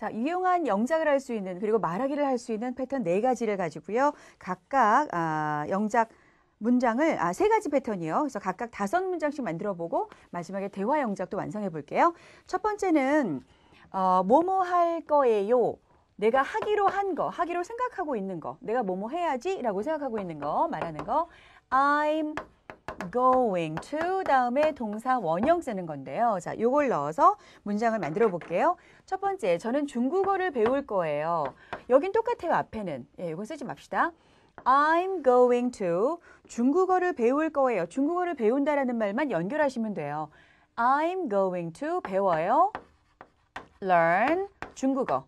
자, 유용한 영작을 할 수 있는 그리고 말하기를 할 수 있는 패턴 4가지를 가지고요. 각각 영작 문장을 3가지 패턴이요. 그래서 각각 5문장씩 만들어 보고 마지막에 대화 영작도 완성해 볼게요. 첫 번째는 뭐뭐 할 거예요. 내가 하기로 한 거, 하기로 생각하고 있는 거, 내가 뭐뭐 해야지 라고 생각하고 있는 거 말하는 거. I'm going to 다음에 동사 원형 쓰는 건데요. 자, 요걸 넣어서 문장을 만들어 볼게요. 첫 번째, 저는 중국어를 배울 거예요. 여긴 똑같아요. 앞에는. 예, 이거 쓰지 맙시다. I'm going to 중국어를 배울 거예요. 중국어를 배운다라는 말만 연결하시면 돼요. I'm going to 배워요. learn 중국어.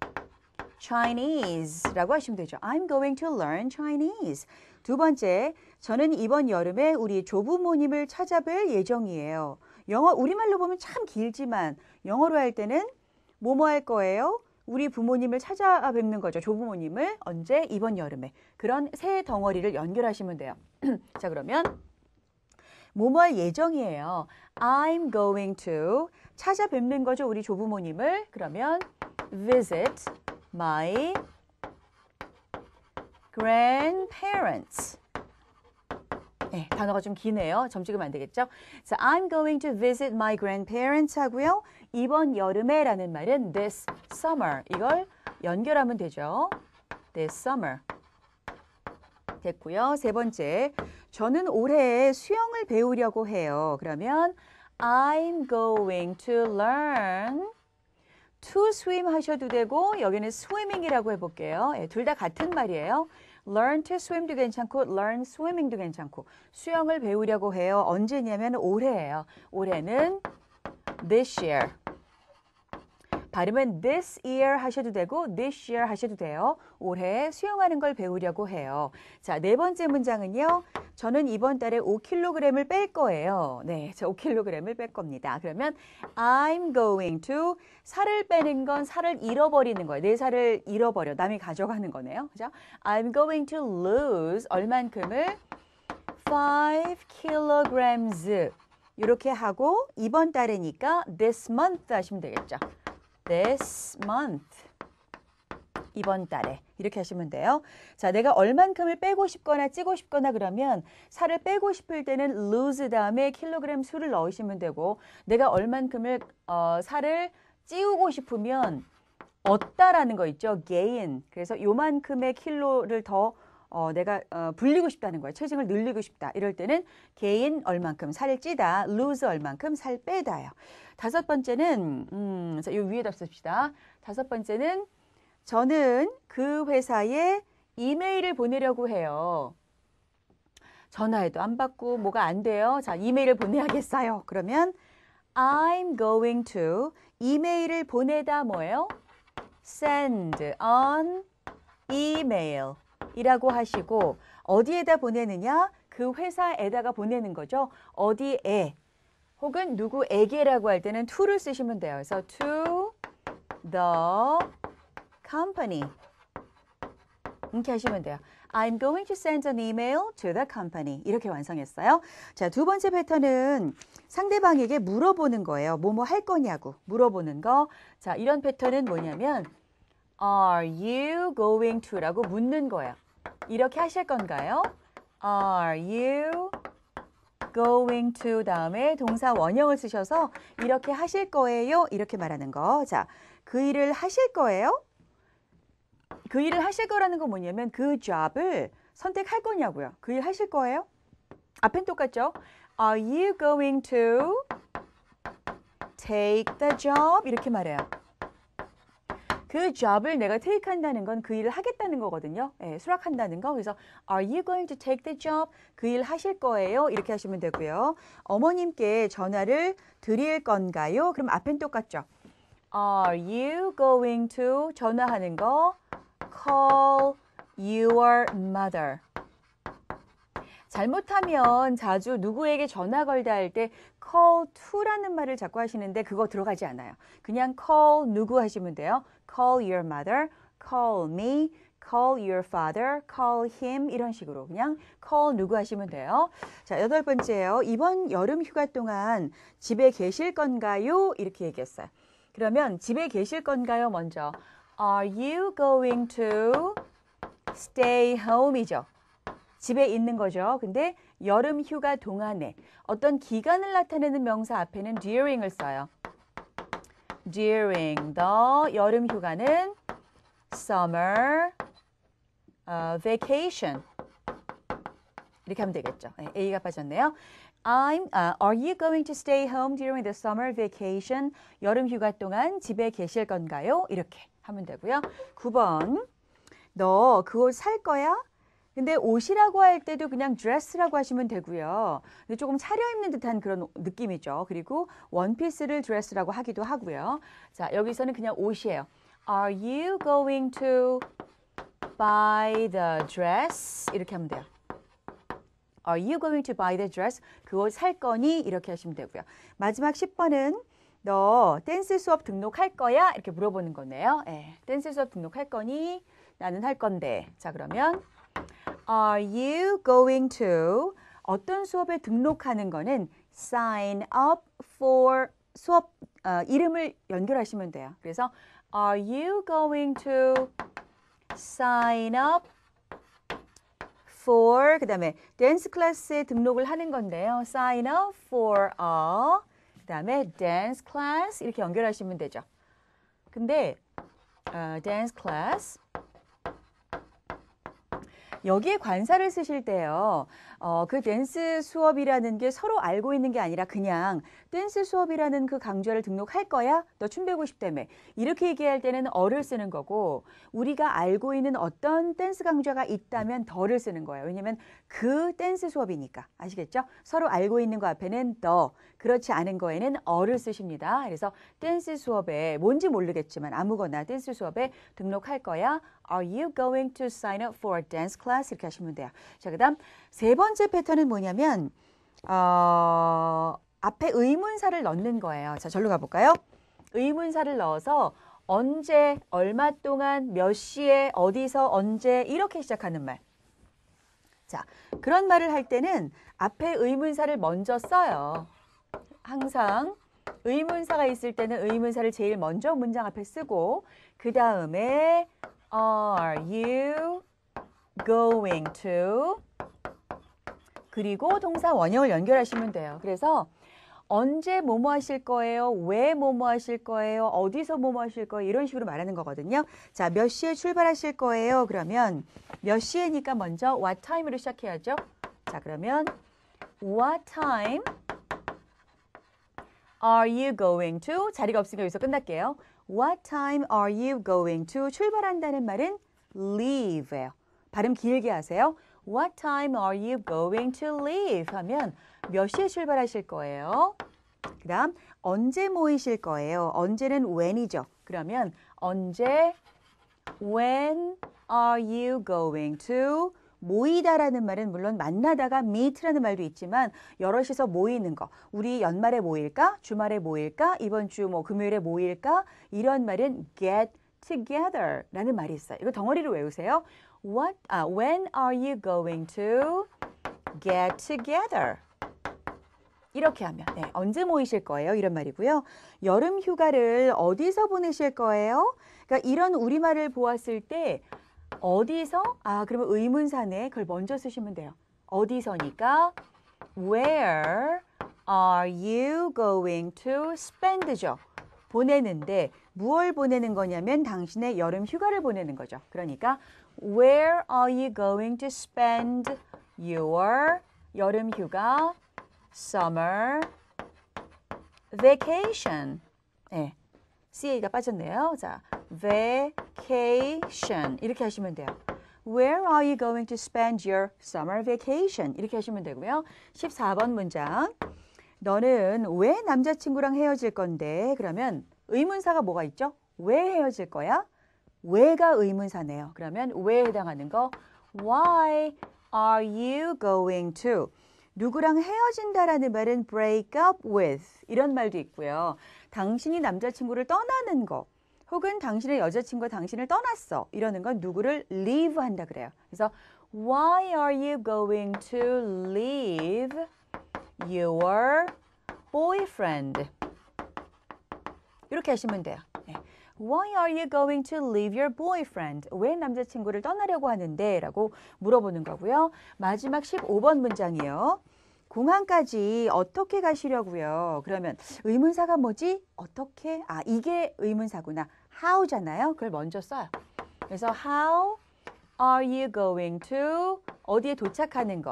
Chinese라고 하시면 되죠. I'm going to learn Chinese. 두 번째, 저는 이번 여름에 우리 조부모님을 찾아뵐 예정이에요. 영어, 우리말로 보면 참 길지만 영어로 할 때는 뭐뭐 할 거예요? 우리 부모님을 찾아뵙는 거죠. 조부모님을 언제? 이번 여름에. 그런 세 덩어리를 연결하시면 돼요. 자, 그러면 뭐뭐 할 예정이에요. I'm going to 찾아뵙는 거죠. 우리 조부모님을. 그러면 visit my grandparents. 네, 단어가 좀 기네요. 점 찍으면 안 되겠죠? 자, I'm going to visit my grandparents 하고요. 이번 여름에 라는 말은 this summer. 이걸 연결하면 되죠. this summer. 됐고요. 세 번째, 저는 올해 수영을 배우려고 해요. 그러면 I'm going to learn to swim 하셔도 되고 여기는 swimming이라고 해볼게요. 예, 둘 다 같은 말이에요. learn to swim도 괜찮고 learn swimming도 괜찮고 수영을 배우려고 해요. 언제냐면 올해예요. 올해는 this year. 발음은 this year 하셔도 되고 this year 하셔도 돼요. 올해 수영하는 걸 배우려고 해요. 자, 네 번째 문장은요. 저는 이번 달에 5kg을 뺄 거예요. 네, 저 5kg을 뺄 겁니다. 그러면 I'm going to 살을 빼는 건 살을 잃어버리는 거예요. 내 살을 잃어버려. 남이 가져가는 거네요. 그죠? I'm going to lose 얼만큼을 5kg 이렇게 하고 이번 달이니까 this month 하시면 되겠죠. this month. 이번 달에 이렇게 하시면 돼요. 자, 내가 얼만큼을 빼고 싶거나 찌고 싶거나 그러면 살을 빼고 싶을 때는 lose 다음에 킬로그램 수를 넣으시면 되고 내가 얼만큼을 살을 찌우고 싶으면 얻다라는 거 있죠. gain. 그래서 요만큼의 킬로를 더 내가 불리고 싶다는 거예요. 체중을 늘리고 싶다. 이럴 때는 gain 얼만큼 살을 찌다, lose 얼만큼 살 빼다요. 다섯 번째는 자, 요 위에다 씁시다. 다섯 번째는 저는 그 회사에 이메일을 보내려고 해요. 전화해도 안 받고 뭐가 안 돼요. 자, 이메일을 보내야겠어요. 그러면 I'm going to 이메일을 보내다 뭐예요? send an email 이라고 하시고 어디에다 보내느냐? 그 회사에다가 보내는 거죠. 어디에 혹은 누구에게라고 할 때는 to를 쓰시면 돼요. 그래서 to the company 이렇게 하시면 돼요. I'm going to send an email to the company. 이렇게 완성했어요. 자, 두 번째 패턴은 상대방에게 물어보는 거예요. 뭐뭐 할 거냐고 물어보는 거. 자, 이런 패턴은 뭐냐면 Are you going to? 라고 묻는 거예요. 이렇게 하실 건가요? Are you going to 다음에 동사 원형을 쓰셔서 이렇게 하실 거예요? 이렇게 말하는 거. 자, 그 일을 하실 거예요? 그 일을 하실 거라는 건 뭐냐면 그 job을 선택할 거냐고요. 그 일 하실 거예요? 앞엔 똑같죠? Are you going to take the job? 이렇게 말해요. 그 job을 내가 take 한다는 건 그 일을 하겠다는 거거든요. 예, 수락한다는 거. 그래서 Are you going to take the job? 그 일 하실 거예요? 이렇게 하시면 되고요. 어머님께 전화를 드릴 건가요? 그럼 앞엔 똑같죠. Are you going to 전화하는 거 call your mother. 잘못하면 자주 누구에게 전화 걸다 할 때 call to라는 말을 자꾸 하시는데 그거 들어가지 않아요. 그냥 call 누구 하시면 돼요. call your mother, call me, call your father, call him 이런 식으로 그냥 call 누구 하시면 돼요. 자, 여덟 번째예요. 이번 여름 휴가 동안 집에 계실 건가요? 이렇게 얘기했어요. 그러면 집에 계실 건가요? 먼저 Are you going to stay home이죠. 집에 있는 거죠. 근데 여름 휴가 동안에 어떤 기간을 나타내는 명사 앞에는 during을 써요. During the 여름 휴가는 summer vacation 이렇게 하면 되겠죠. 네, A가 빠졌네요. Are you going to stay home during the summer vacation? 여름 휴가 동안 집에 계실 건가요? 이렇게 하면 되고요. 9번 너 그 옷 살 거야? 근데 옷이라고 할 때도 그냥 dress라고 하시면 되고요. 근데 조금 차려입는 듯한 그런 느낌이죠. 그리고 원피스를 dress라고 하기도 하고요. 자, 여기서는 그냥 옷이에요. Are you going to buy the dress? 이렇게 하면 돼요. Are you going to buy the dress? 그 옷 살 거니? 이렇게 하시면 되고요. 마지막 10번은 너 댄스 수업 등록할 거야? 이렇게 물어보는 거네요. 네, 댄스 수업 등록할 거니? 나는 할 건데. 자, 그러면 Are you going to 어떤 수업에 등록하는 거는 sign up for 수업 이름을 연결하시면 돼요. 그래서 Are you going to sign up for 그 다음에 댄스 클래스에 등록을 하는 건데요. Sign up for a 그 다음에 dance class 이렇게 연결하시면 되죠. 근데 dance class 여기에 관사를 쓰실 때요. 그 댄스 수업이라는 게 서로 알고 있는 게 아니라 그냥 댄스 수업이라는 그 강좌를 등록할 거야? 너 춤 배우고 싶다며. 이렇게 얘기할 때는 어를 쓰는 거고 우리가 알고 있는 어떤 댄스 강좌가 있다면 더를 쓰는 거예요. 왜냐면 그 댄스 수업이니까. 아시겠죠? 서로 알고 있는 거 앞에는 더, 그렇지 않은 거에는 어를 쓰십니다. 그래서 댄스 수업에 뭔지 모르겠지만 아무거나 댄스 수업에 등록할 거야? Are you going to sign up for a dance class? 이렇게 하시면 돼요. 자, 그 다음 세 번째 패턴은 뭐냐면 앞에 의문사를 넣는 거예요. 자, 절로 가볼까요? 의문사를 넣어서 언제, 얼마 동안, 몇 시에, 어디서, 언제 이렇게 시작하는 말. 자, 그런 말을 할 때는 앞에 의문사를 먼저 써요. 항상 의문사가 있을 때는 의문사를 제일 먼저 문장 앞에 쓰고 그 다음에 Are you going to 그리고 동사 원형을 연결하시면 돼요. 그래서 언제 뭐뭐 하실 거예요? 왜 뭐뭐 하실 거예요? 어디서 뭐뭐 하실 거예요? 이런 식으로 말하는 거거든요. 자, 몇 시에 출발하실 거예요? 그러면 몇 시에니까 먼저 what time으로 시작해야죠. 자, 그러면 what time are you going to? 자리가 없으니까 여기서 끝날게요. What time are you going to? 출발한다는 말은 leave예요. 발음 길게 하세요. What time are you going to leave? 하면 몇 시에 출발하실 거예요? 그 다음 언제 모이실 거예요? 언제는 when이죠. 그러면 언제 when are you going to? 모이다라는 말은 물론 만나다가 meet라는 말도 있지만 여럿이서 모이는 거. 우리 연말에 모일까? 주말에 모일까? 이번 주 뭐 금요일에 모일까? 이런 말은 get together라는 말이 있어요. 이거 덩어리로 외우세요. When are you going to get together? 이렇게 하면 네, 언제 모이실 거예요? 이런 말이고요. 여름 휴가를 어디서 보내실 거예요? 그러니까 이런 우리말을 보았을 때 어디서? 그러면 의문사네. 그걸 먼저 쓰시면 돼요. 어디서니까 Where are you going to spend죠? 보내는데 무얼 보내는 거냐면 당신의 여름 휴가를 보내는 거죠. 그러니까 Where are you going to spend your 여름 휴가 summer vacation? 네, CA가 빠졌네요. 자, vacation 이렇게 하시면 돼요. Where are you going to spend your summer vacation? 이렇게 하시면 되고요. 14번 문장. 너는 왜 남자친구랑 헤어질 건데? 그러면 의문사가 뭐가 있죠? 왜 헤어질 거야? 왜가 의문사네요. 그러면 왜에 해당하는 거 Why are you going to? 누구랑 헤어진다라는 말은 break up with 이런 말도 있고요. 당신이 남자친구를 떠나는 거 혹은 당신의 여자친구가 당신을 떠났어 이러는 건 누구를 leave 한다 그래요. 그래서 Why are you going to leave your boyfriend? 이렇게 하시면 돼요. 네. Why are you going to leave your boyfriend? 왜 남자친구를 떠나려고 하는데? 라고 물어보는 거고요. 마지막 15번 문장이요. 공항까지 어떻게 가시려고요? 그러면 의문사가 뭐지? 어떻게? 아, 이게 의문사구나. how잖아요. 그걸 먼저 써요. 그래서 how are you going to? 어디에 도착하는 거?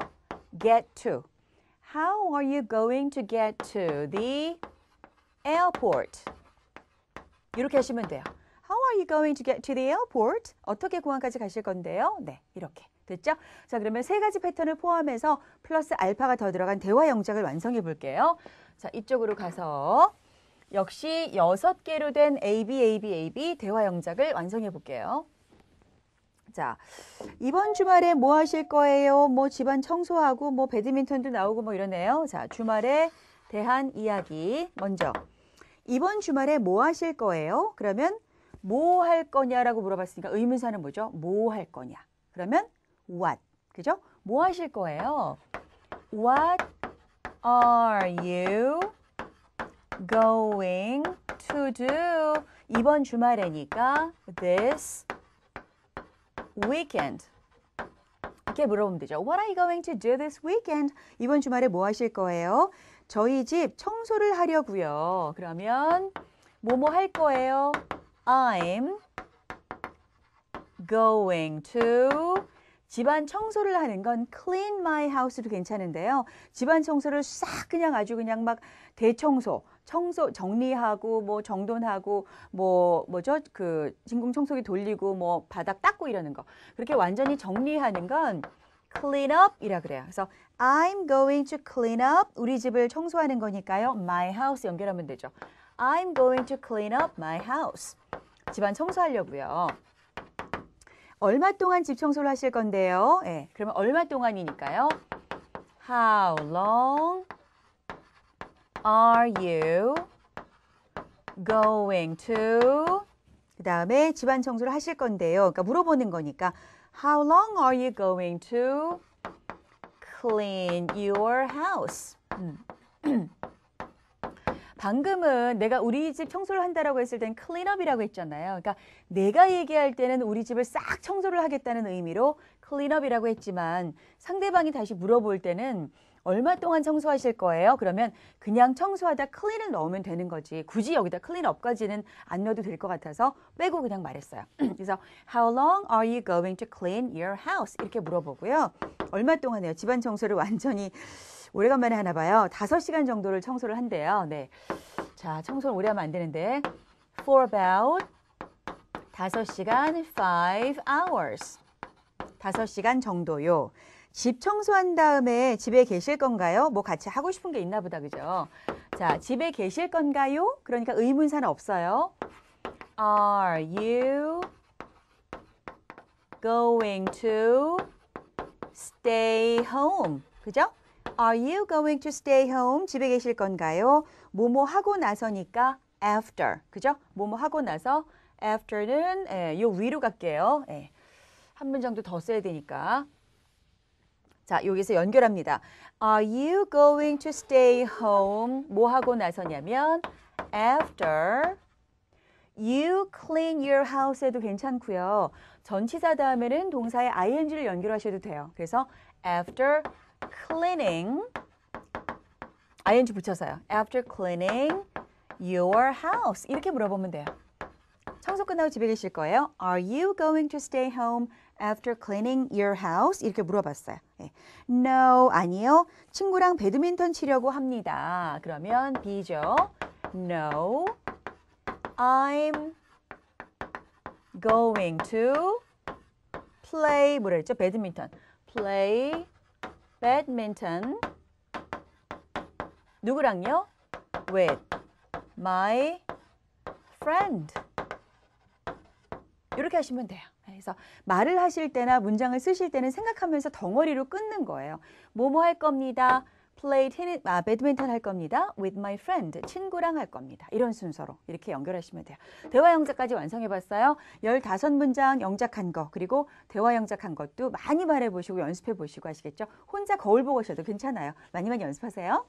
get to. How are you going to get to the airport? 이렇게 하시면 돼요. How are you going to get to the airport? 어떻게 공항까지 가실 건데요? 네, 이렇게. 됐죠? 자, 그러면 세 가지 패턴을 포함해서 플러스 알파가 더 들어간 대화 영작을 완성해 볼게요. 자, 이쪽으로 가서 역시 6개로 된 A, B 대화 영작을 완성해 볼게요. 자, 이번 주말에 뭐 하실 거예요? 뭐 집안 청소하고 뭐 배드민턴도 나오고 뭐 이러네요. 자, 주말에 대한 이야기 먼저. 이번 주말에 뭐 하실 거예요? 그러면 뭐 할 거냐라고 물어봤으니까 의문사는 뭐죠? 뭐 할 거냐? 그러면 what. 그죠? 뭐 하실 거예요? What are you going to do? 이번 주말에니까 this weekend. 이렇게 물어보면 되죠. What are you going to do this weekend? 이번 주말에 뭐 하실 거예요? 저희 집 청소를 하려고요. 그러면 뭐뭐 할 거예요? I'm going to 집안 청소를 하는 건 clean my house도 괜찮은데요. 집안 청소를 싹 그냥 아주 그냥 막 대청소, 정리하고 뭐 정돈하고 뭐죠? 그 진공 청소기 돌리고 뭐 바닥 닦고 이러는 거. 그렇게 완전히 정리하는 건 clean up이라 그래요. 그래서 I'm going to clean up. 우리 집을 청소하는 거니까요. My house 연결하면 되죠. I'm going to clean up my house. 집안 청소하려고요. 얼마 동안 집 청소를 하실 건데요? 네, 그러면 얼마 동안이니까요. How long are you going to? 그 다음에 집안 청소를 하실 건데요. 그러니까 물어보는 거니까 How long are you going to clean your house? 방금은 내가 우리 집 청소를 한다라고 했을 땐 cleanup이라고 했잖아요. 그러니까 내가 얘기할 때는 우리 집을 싹 청소를 하겠다는 의미로 cleanup이라고 했지만 상대방이 다시 물어볼 때는 얼마 동안 청소하실 거예요? 그러면 그냥 청소하다 clean을 넣으면 되는 거지. 굳이 여기다 cleanup까지는 안 넣어도 될 것 같아서 빼고 그냥 말했어요. 그래서 How long are you going to clean your house? 이렇게 물어보고요. 얼마 동안 해요? 집안 청소를 완전히 오래간만에 하나 봐요. 5시간 정도를 청소를 한대요. 네. 자, 청소를 오래 하면 안 되는데. For about 5시간, 5 hours. 5시간 정도요. 집 청소한 다음에 집에 계실 건가요? 뭐 같이 하고 싶은 게 있나 보다, 그죠? 자, 집에 계실 건가요? 그러니까 의문사는 없어요. Are you going to stay home? 그죠? Are you going to stay home? 집에 계실 건가요? 뭐뭐 하고 나서니까 after. 그죠? 뭐뭐 하고 나서 after는 요 위로 갈게요. 한 문 정도 더 써야 되니까. 자, 여기서 연결합니다. Are you going to stay home? 뭐 하고 나서냐면 after you clean your house 해도 괜찮고요. 전치사 다음에는 동사의 ing를 연결하셔도 돼요. 그래서 after cleaning ing 붙여서요. After cleaning your house 이렇게 물어보면 돼요. 청소 끝나고 집에 계실 거예요. Are you going to stay home after cleaning your house? 이렇게 물어봤어요. No, 아니요. 친구랑 배드민턴 치려고 합니다. 그러면 B죠. No, I'm going to play 뭐라 했죠? 배드민턴. Play badminton. 누구랑요? With my friend. 이렇게 하시면 돼요. 그래서 말을 하실 때나 문장을 쓰실 때는 생각하면서 덩어리로 끊는 거예요. 뭐뭐 할 겁니다. Play 배드민턴 할 겁니다. With my friend. 친구랑 할 겁니다. 이런 순서로 이렇게 연결하시면 돼요. 대화 영작까지 완성해봤어요. 15문장 영작한 거 그리고 대화 영작한 것도 많이 말해보시고 연습해보시고 하시겠죠. 혼자 거울 보고 하셔도 괜찮아요. 많이 연습하세요.